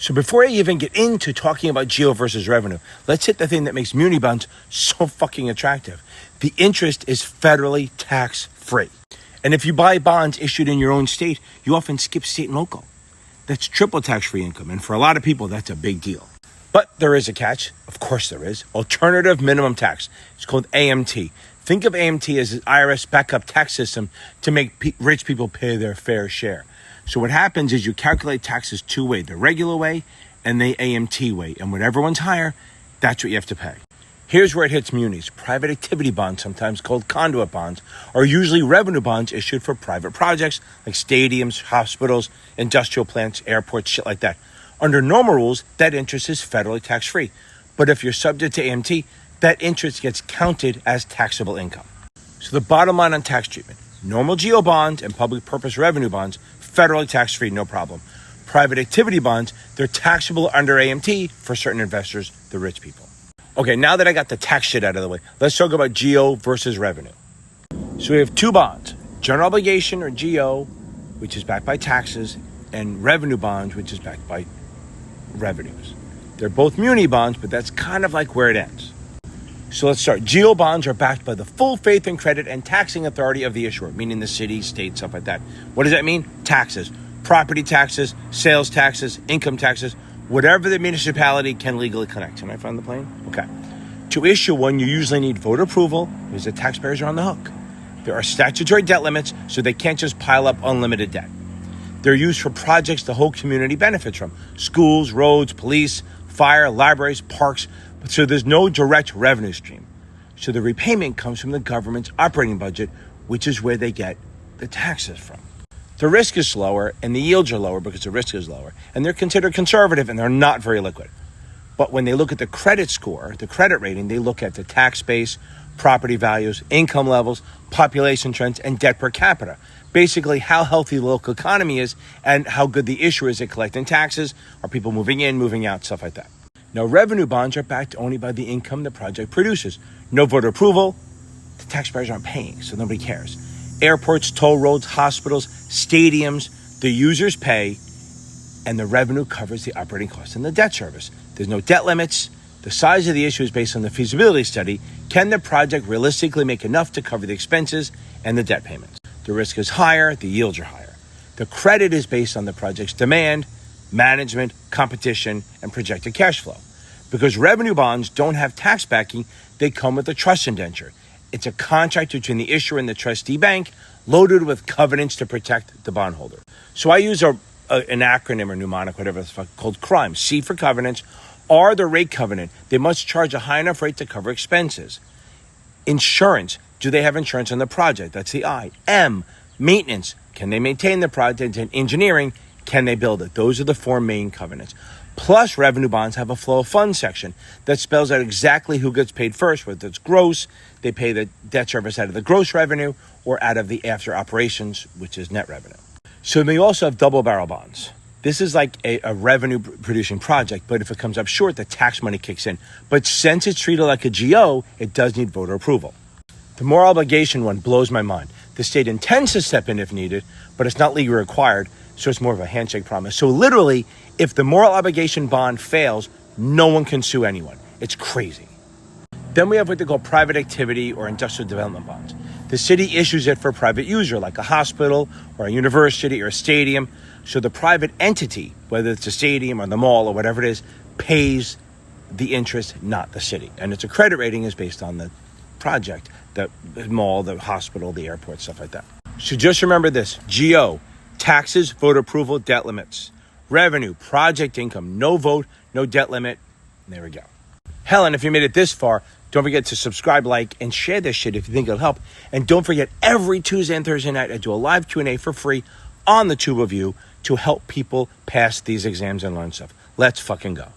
So before I even get into talking about geo versus revenue, let's hit the thing that makes muni bonds so fucking attractive. The interest is federally tax-free. And if you buy bonds issued in your own state, you often skip state and local. That's triple tax-free income, and for a lot of people, that's a big deal. But there is a catch. Of course there is. Alternative minimum tax. It's called AMT. Think of AMT as an IRS backup tax system to make rich people pay their fair share. So what happens is you calculate taxes two ways, the regular way and the AMT way. And whatever one's higher, that's what you have to pay. Here's where it hits munis. Private activity bonds, sometimes called Conduit bonds, are usually revenue bonds issued for private projects like stadiums, hospitals, industrial plants, airports, shit like that. Under normal rules, that interest is federally tax-free. But if you're subject to AMT, that interest gets counted as taxable income. So the bottom line on tax treatment, normal geo bonds and public purpose revenue bonds, federally tax-free, no problem. Private activity bonds, they're taxable under AMT for certain investors, the rich people. Okay, now that I got the tax shit out of the way, let's talk about geo versus revenue. So we have two bonds, general obligation or GO, which is backed by taxes, and revenue bonds, which is backed by revenues. They're both muni bonds, but that's kind of like where it ends. So let's start. GO bonds are backed by the full faith and credit and taxing authority of the issuer, meaning the city, state, stuff like that. What does that mean? Taxes, property taxes, sales taxes, income taxes, whatever the municipality can legally collect. Can I find the plane? Okay. To issue one, you usually need voter approval because the taxpayers are on the hook. There are statutory debt limits, so they can't just pile up unlimited debt. They're used for projects the whole community benefits from. Schools, roads, police, fire, libraries, parks. So there's no direct revenue stream. So the repayment comes from the government's operating budget, which is where they get the taxes from. The risk is lower and the yields are lower because the risk is lower. And they're considered conservative and they're not very liquid. But when they look at the credit score, the credit rating, they look at the tax base, property values, income levels, population trends, and debt per capita. Basically, how healthy the local economy is and how good the issuer is at collecting taxes. Are people moving in, moving out, stuff like that. Now, revenue bonds are backed only by the income the project produces. No voter approval, the taxpayers aren't paying, so nobody cares. Airports, toll roads, hospitals, stadiums, the users pay, and the revenue covers the operating costs and the debt service. There's no debt limits. The size of the issue is based on the feasibility study. Can the project realistically make enough to cover the expenses and the debt payments? The risk is higher, the yields are higher. The credit is based on the project's demand, management, competition, and projected cash flow. Because revenue bonds don't have tax backing, they come with a trust indenture. It's a contract between the issuer and the trustee bank, loaded with covenants to protect the bondholder. So I use an acronym or mnemonic, whatever it's called CRIME. C for covenants. R, the rate covenant. They must charge a high enough rate to cover expenses. Insurance. Do they have insurance on the project? That's the I. M, maintenance. Can they maintain the project? And engineering. Can they build it? Those are the four main covenants. Plus, revenue bonds have a flow of funds section that spells out exactly who gets paid first, whether it's gross, they pay the debt service out of the gross revenue, or out of the after operations, which is net revenue. So they also have double barrel bonds. This is like a revenue producing project, but if it comes up short, the tax money kicks in. But since it's treated like a GO, it does need voter approval. The moral obligation one blows my mind. The state intends to step in if needed, but it's not legally required. So it's more of a handshake promise. So literally, if the moral obligation bond fails, no one can sue anyone. It's crazy. Then we have what they call private activity or industrial development bonds. The city issues it for a private user, like a hospital or a university or a stadium. So the private entity, whether it's a stadium or the mall or whatever it is, pays the interest, not the city. And its a credit rating is based on the project, the mall, the hospital, the airport, stuff like that. So just remember this, GO, taxes, voter approval, debt limits. Revenue, project income, no vote, no debt limit. There we go. Hell, and if you made it this far, don't forget to subscribe, like, and share this shit if you think it'll help. And don't forget, every Tuesday and Thursday night, I do a live Q&A for free on the Tube of You to help people pass these exams and learn stuff. Let's fucking go.